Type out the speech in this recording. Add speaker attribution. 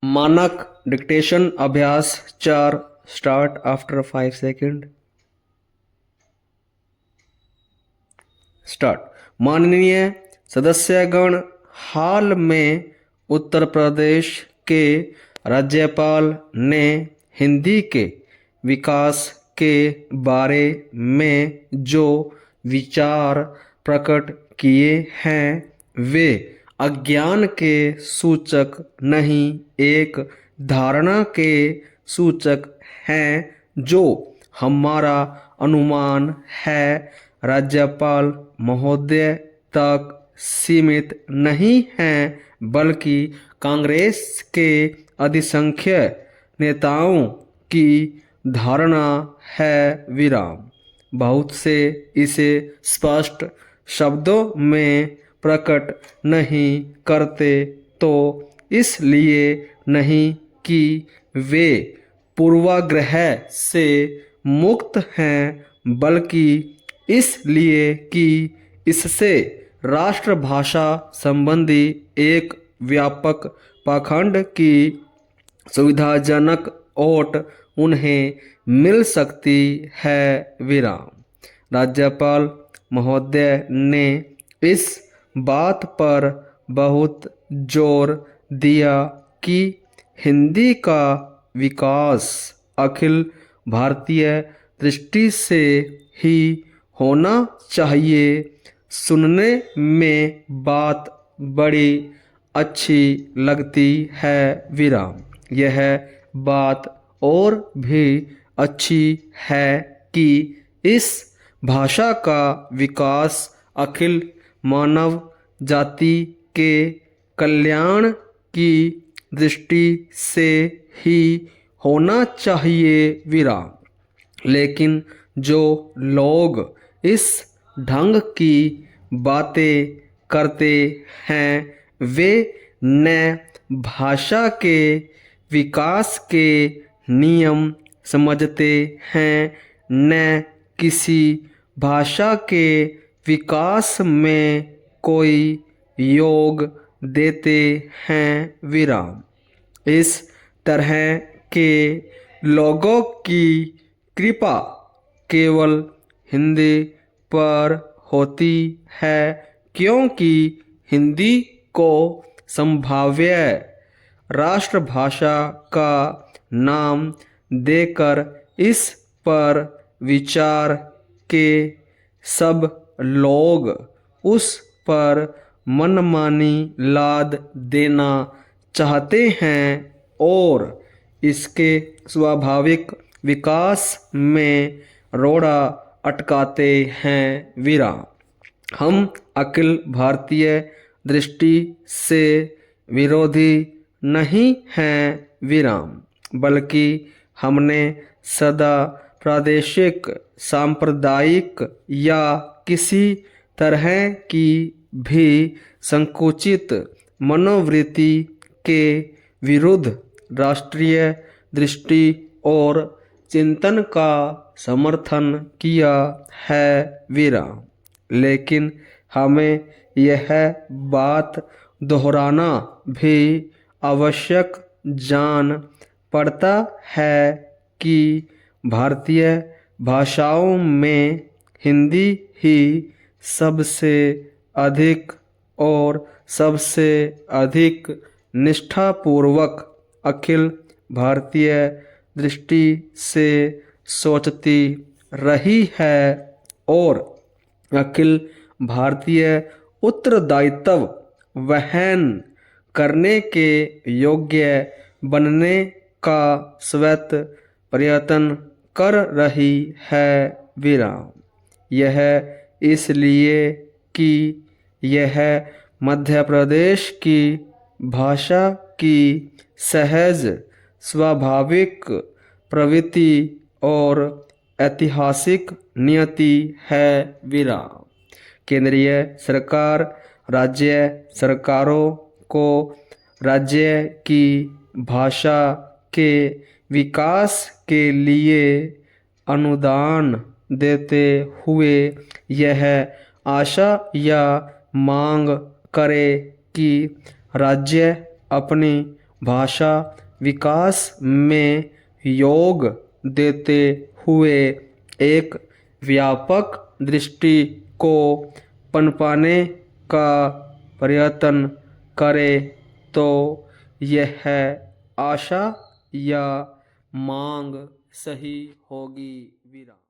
Speaker 1: मानक डिक्टेशन अभ्यास 4 start after 5 second. Start. माननीय सदस्यगण, हाल में उत्तर प्रदेश के राज्यपाल ने हिंदी के विकास के बारे में जो विचार प्रकट किए हैं वे अज्ञान के सूचक नहीं, एक धारणा के सूचक हैं जो हमारा अनुमान है राज्यपाल महोदय तक सीमित नहीं हैं, बल्कि कांग्रेस के अधिसंख्यक नेताओं की धारणा है। विराम। बहुत से इसे स्पष्ट शब्दों में प्रकट नहीं करते, तो इसलिए नहीं कि वे पूर्वाग्रह से मुक्त हैं, बल्कि इसलिए कि इससे राष्ट्रभाषा संबंधी एक व्यापक पाखंड की सुविधाजनक ओट उन्हें मिल सकती है। विराम। राज्यपाल महोदय ने इस बात पर बहुत जोर दिया कि हिंदी का विकास अखिल भारतीय दृष्टि से ही होना चाहिए। सुनने में बात बड़ी अच्छी लगती है। विराम। यह बात और भी अच्छी है कि इस भाषा का विकास अखिल मानव जाति के कल्याण की दृष्टि से ही होना चाहिए। विराम। लेकिन जो लोग इस ढंग की बातें करते हैं वे न भाषा के विकास के नियम समझते हैं, न किसी भाषा के विकास में कोई योग देते हैं। विराम। इस तरह के लोगों की कृपा केवल हिंदी पर होती है, क्योंकि हिंदी को संभाव्य राष्ट्रभाषा का नाम देकर इस पर विचार के सब लोग उस पर मनमानी लाद देना चाहते हैं और इसके स्वाभाविक विकास में रोड़ा अटकाते हैं। विराम। हम अखिल भारतीय दृष्टि से विरोधी नहीं हैं। विराम। बल्कि हमने सदा प्रादेशिक, सांप्रदायिक या किसी तरह की भी संकुचित मनोवृत्ति के विरुद्ध राष्ट्रीय दृष्टि और चिंतन का समर्थन किया है। विराम। लेकिन हमें यह बात दोहराना भी आवश्यक जान पड़ता है कि भारतीय भाषाओं में हिंदी ही सबसे अधिक और सबसे अधिक निष्ठापूर्वक अखिल भारतीय दृष्टि से सोचती रही है और अखिल भारतीय उत्तरदायित्व वहन करने के योग्य बनने का स्वत प्रयत्न कर रही है। विराम। यह इसलिए कि यह मध्य प्रदेश की भाषा की सहज स्वाभाविक प्रवृत्ति और ऐतिहासिक नियति है। विराम। केंद्रीय सरकार राज्य सरकारों को राज्य की भाषा के विकास के लिए अनुदान देते हुए यह आशा या मांग करे कि राज्य अपनी भाषा विकास में योग देते हुए एक व्यापक दृष्टि को पनपाने का प्रयत्न करें तो यह आशा या मांग सही होगी। विराम।